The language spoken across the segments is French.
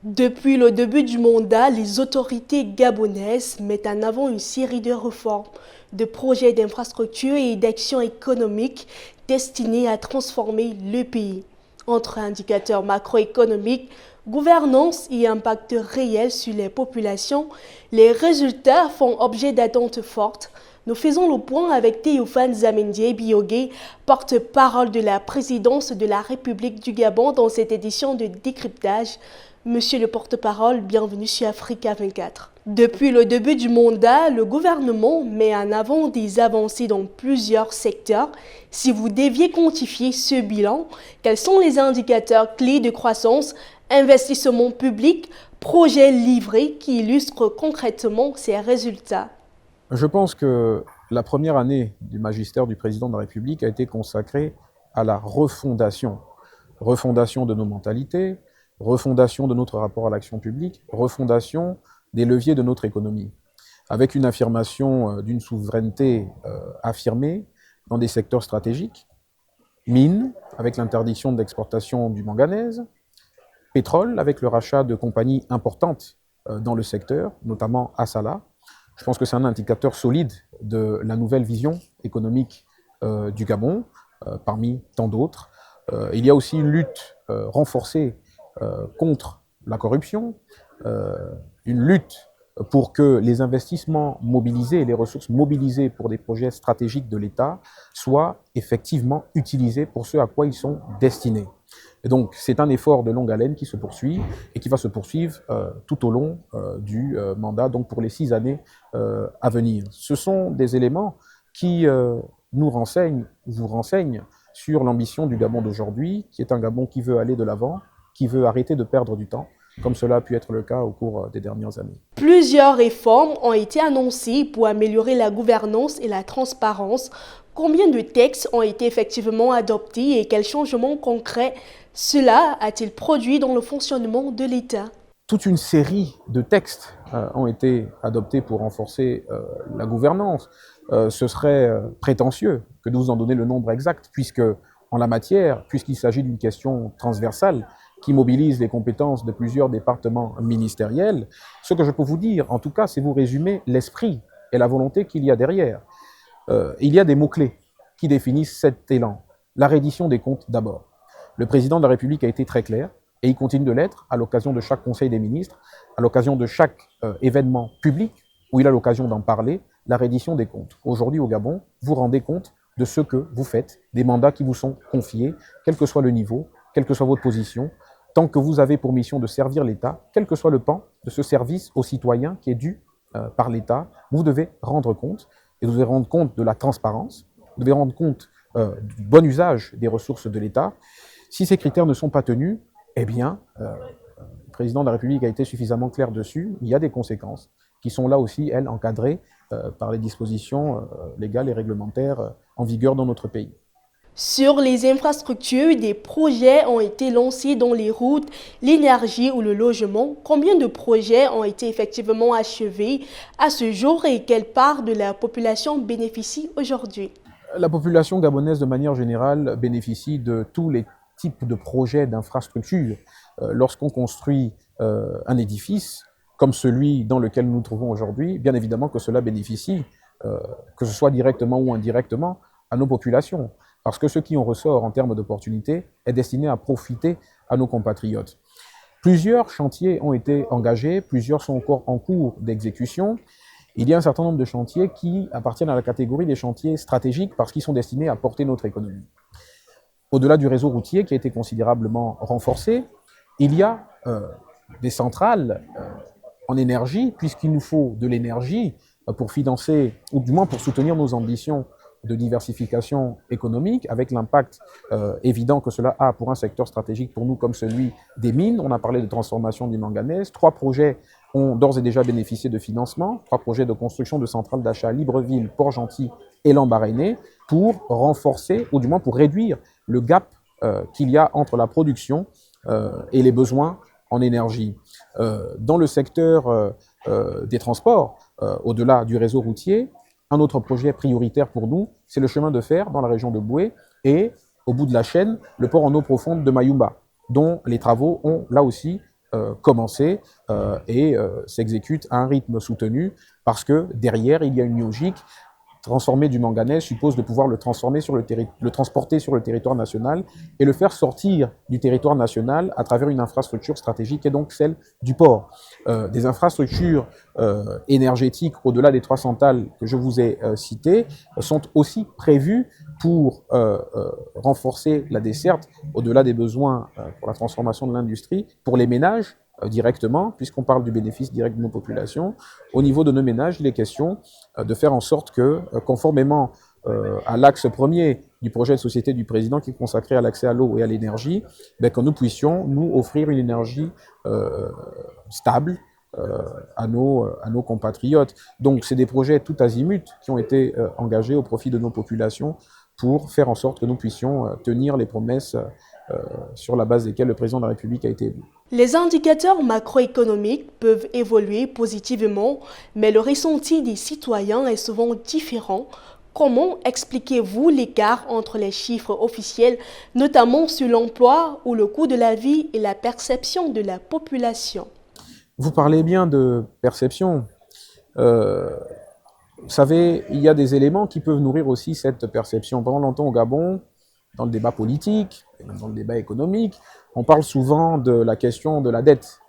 Depuis le début du mandat, les autorités gabonaises mettent en avant une série de réformes, de projets d'infrastructures et d'actions économiques destinés à transformer le pays. Entre indicateurs macroéconomiques, gouvernance et impact réel sur les populations, les résultats font objet d'attentes fortes. Nous faisons le point avec Théophane Zamendié Biogué, porte-parole de la présidence de la République du Gabon dans cette édition de décryptage. Monsieur le porte-parole, bienvenue sur Africa 24. Depuis le début du mandat, le gouvernement met en avant des avancées dans plusieurs secteurs. Si vous deviez quantifier ce bilan, quels sont les indicateurs clés de croissance, investissement public, projets livrés qui illustrent concrètement ces résultats? Je pense que la première année du magistère du président de la République a été consacrée à la refondation. Refondation de nos mentalités, refondation de notre rapport à l'action publique, refondation des leviers de notre économie, avec une affirmation d'une souveraineté affirmée dans des secteurs stratégiques, mines, avec l'interdiction de l'exportation du manganèse, pétrole, avec le rachat de compagnies importantes dans le secteur, notamment Assala. Je pense que c'est un indicateur solide de la nouvelle vision économique du Gabon, parmi tant d'autres. Il y a aussi une lutte renforcée contre la corruption, une lutte pour que les investissements mobilisés et les ressources mobilisées pour des projets stratégiques de l'État soient effectivement utilisés pour ce à quoi ils sont destinés. Et donc, c'est un effort de longue haleine qui se poursuit et qui va se poursuivre tout au long du mandat, donc pour les 6 années à venir. Ce sont des éléments qui nous renseignent, vous renseignent sur l'ambition du Gabon d'aujourd'hui, qui est un Gabon qui veut aller de l'avant, qui veut arrêter de perdre du temps, comme cela a pu être le cas au cours des dernières années. Plusieurs réformes ont été annoncées pour améliorer la gouvernance et la transparence. Combien de textes ont été effectivement adoptés et quels changements concrets cela a-t-il produit dans le fonctionnement de l'État? Toute une série de textes ont été adoptés pour renforcer la gouvernance. Ce serait prétentieux que de vous en donner le nombre exact, puisque en la matière, puisqu'il s'agit d'une question transversale qui mobilise les compétences de plusieurs départements ministériels, ce que je peux vous dire, en tout cas, c'est vous résumer l'esprit et la volonté qu'il y a derrière. Il y a des mots-clés qui définissent cet élan. La reddition des comptes d'abord. Le président de la République a été très clair, et il continue de l'être à l'occasion de chaque Conseil des ministres, à l'occasion de chaque événement public où il a l'occasion d'en parler, la reddition des comptes. Aujourd'hui au Gabon, vous rendez compte de ce que vous faites, des mandats qui vous sont confiés, quel que soit le niveau, quelle que soit votre position, tant que vous avez pour mission de servir l'État, quel que soit le pan de ce service aux citoyens qui est dû par l'État, vous devez rendre compte, et vous devez rendre compte de la transparence, vous devez rendre compte du bon usage des ressources de l'État. Si ces critères ne sont pas tenus, eh bien, le président de la République a été suffisamment clair dessus. Il y a des conséquences qui sont là aussi, elles, encadrées par les dispositions légales et réglementaires en vigueur dans notre pays. Sur les infrastructures, des projets ont été lancés dans les routes, l'énergie ou le logement. Combien de projets ont été effectivement achevés à ce jour et quelle part de la population bénéficie aujourd'hui? La population gabonaise, de manière générale, bénéficie de tous les types de projets d'infrastructures. Lorsqu'on construit un édifice, comme celui dans lequel nous nous trouvons aujourd'hui, bien évidemment que cela bénéficie, que ce soit directement ou indirectement, à nos populations. Parce que ce qui en ressort en termes d'opportunités est destiné à profiter à nos compatriotes. Plusieurs chantiers ont été engagés, plusieurs sont encore en cours d'exécution. Il y a un certain nombre de chantiers qui appartiennent à la catégorie des chantiers stratégiques parce qu'ils sont destinés à porter notre économie. Au-delà du réseau routier qui a été considérablement renforcé, il y a des centrales en énergie, puisqu'il nous faut de l'énergie pour financer, ou du moins pour soutenir nos ambitions de diversification économique, avec l'impact évident que cela a pour un secteur stratégique pour nous comme celui des mines. On a parlé de transformation du manganèse. 3 projets ont d'ores et déjà bénéficié de financement, 3 projets de construction de centrales d'achat à Libreville, Port-Gentil et Lambaréné, pour renforcer, ou du moins pour réduire le gap qu'il y a entre la production et les besoins en énergie. Dans le secteur des transports, au-delà du réseau routier, un autre projet prioritaire pour nous, c'est le chemin de fer dans la région de Boué et, au bout de la chaîne, le port en eau profonde de Mayumba, dont les travaux ont, là aussi, commencer et s'exécute à un rythme soutenu parce que derrière, il y a une logique. Transformer du manganèse suppose de pouvoir le transporter sur le territoire national et le faire sortir du territoire national à travers une infrastructure stratégique et donc celle du port. Des infrastructures énergétiques au-delà des 3 centrales que je vous ai citées sont aussi prévues pour renforcer la desserte au-delà des besoins pour la transformation de l'industrie, pour les ménages directement, puisqu'on parle du bénéfice direct de nos populations. Au niveau de nos ménages, il est question de faire en sorte que, conformément à l'axe premier du projet de société du président qui est consacré à l'accès à l'eau et à l'énergie, que nous puissions nous offrir une énergie stable à nos compatriotes. Donc c'est des projets tout azimut qui ont été engagés au profit de nos populations pour faire en sorte que nous puissions tenir les promesses sur la base desquelles le président de la République a été élu. Les indicateurs macroéconomiques peuvent évoluer positivement, mais le ressenti des citoyens est souvent différent. Comment expliquez-vous l'écart entre les chiffres officiels, notamment sur l'emploi ou le coût de la vie et la perception de la population? Vous parlez bien de perception. Vous savez, il y a des éléments qui peuvent nourrir aussi cette perception. Pendant longtemps au Gabon, dans le débat politique, et même dans le débat économique, on parle souvent de la question de la dette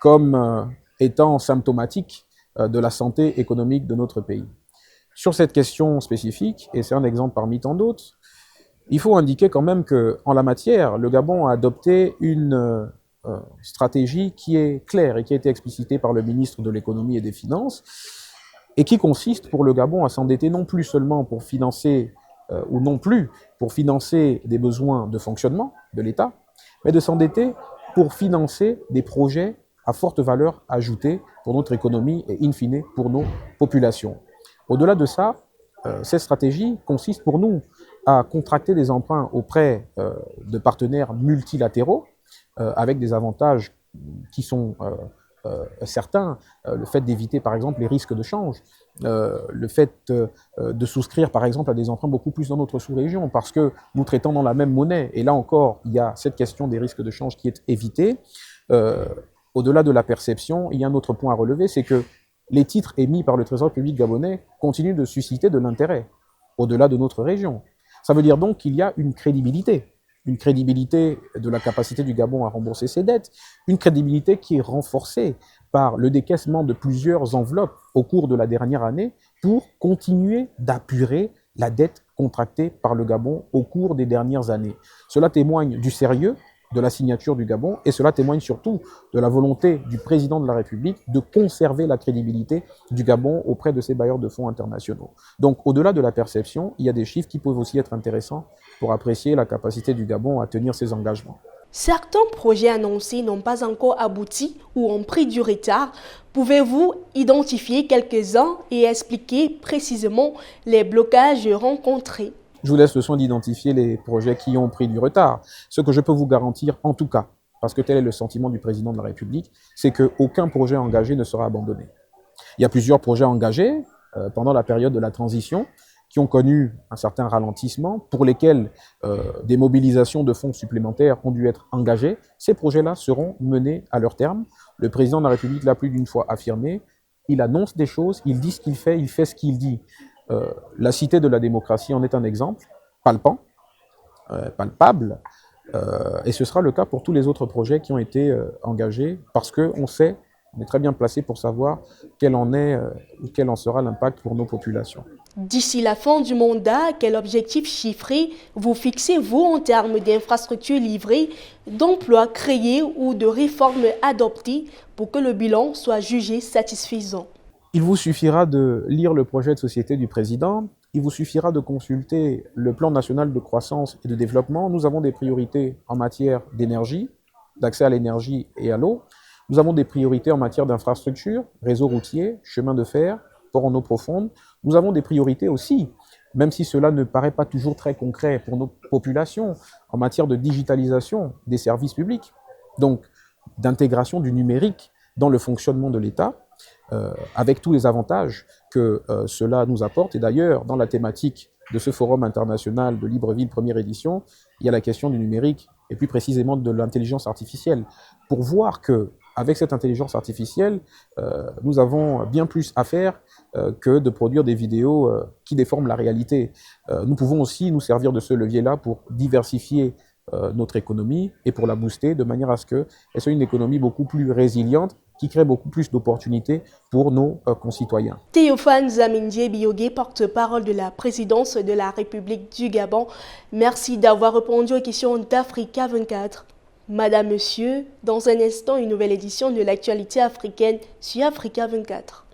comme étant symptomatique de la santé économique de notre pays. Sur cette question spécifique, et c'est un exemple parmi tant d'autres, il faut indiquer quand même qu'en la matière, le Gabon a adopté une stratégie qui est claire et qui a été explicitée par le ministre de l'économie et des finances, et qui consiste pour le Gabon à s'endetter non plus seulement pour financer ou non plus pour financer des besoins de fonctionnement de l'État, mais de s'endetter pour financer des projets à forte valeur ajoutée pour notre économie et in fine pour nos populations. Au-delà de ça, cette stratégie consiste pour nous à contracter des emprunts auprès de partenaires multilatéraux avec des avantages qui sont certains, le fait d'éviter par exemple les risques de change, le fait de souscrire par exemple à des emprunts beaucoup plus dans notre sous-région parce que nous traitons dans la même monnaie, et là encore il y a cette question des risques de change qui est évitée. Au-delà de la perception, il y a un autre point à relever, c'est que les titres émis par le Trésor public gabonais continuent de susciter de l'intérêt au-delà de notre région. Ça veut dire donc qu'il y a une crédibilité de la capacité du Gabon à rembourser ses dettes, une crédibilité qui est renforcée par le décaissement de plusieurs enveloppes au cours de la dernière année pour continuer d'apurer la dette contractée par le Gabon au cours des dernières années. Cela témoigne du sérieux de la signature du Gabon et cela témoigne surtout de la volonté du président de la République de conserver la crédibilité du Gabon auprès de ses bailleurs de fonds internationaux. Donc au-delà de la perception, il y a des chiffres qui peuvent aussi être intéressants pour apprécier la capacité du Gabon à tenir ses engagements. Certains projets annoncés n'ont pas encore abouti ou ont pris du retard. Pouvez-vous identifier quelques-uns et expliquer précisément les blocages rencontrés? Je vous laisse le soin d'identifier les projets qui ont pris du retard. Ce que je peux vous garantir, en tout cas, parce que tel est le sentiment du président de la République, c'est qu'aucun projet engagé ne sera abandonné. Il y a plusieurs projets engagés pendant la période de la transition qui ont connu un certain ralentissement, pour lesquels des mobilisations de fonds supplémentaires ont dû être engagées. Ces projets-là seront menés à leur terme. Le président de la République l'a plus d'une fois affirmé. Il annonce des choses, il dit ce qu'il fait ce qu'il dit. La cité de la démocratie en est un exemple, palpable, et ce sera le cas pour tous les autres projets qui ont été engagés, parce qu'on sait, on est très bien placé pour savoir quel en sera l'impact pour nos populations. D'ici la fin du mandat, quel objectif chiffré vous fixez-vous en termes d'infrastructures livrées, d'emplois créés ou de réformes adoptées pour que le bilan soit jugé satisfaisant? Il vous suffira de lire le projet de société du président, il vous suffira de consulter le plan national de croissance et de développement. Nous avons des priorités en matière d'énergie, d'accès à l'énergie et à l'eau. Nous avons des priorités en matière d'infrastructures, réseau routier, chemin de fer, port en eau profonde. Nous avons des priorités aussi, même si cela ne paraît pas toujours très concret pour nos populations, en matière de digitalisation des services publics, donc d'intégration du numérique dans le fonctionnement de l'État, avec tous les avantages que cela nous apporte. Et d'ailleurs, dans la thématique de ce forum international de Libreville première édition, il y a la question du numérique et plus précisément de l'intelligence artificielle, pour voir que avec cette intelligence artificielle, nous avons bien plus à faire que de produire des vidéos qui déforment la réalité. Nous pouvons aussi nous servir de ce levier-là pour diversifier notre économie et pour la booster de manière à ce qu'elle soit une économie beaucoup plus résiliente qui crée beaucoup plus d'opportunités pour nos concitoyens. Théophane Zamindie Biogué, porte-parole de la présidence de la République du Gabon. Merci d'avoir répondu aux questions d'Africa 24. Madame, Monsieur, dans un instant, une nouvelle édition de l'actualité africaine sur Africa 24.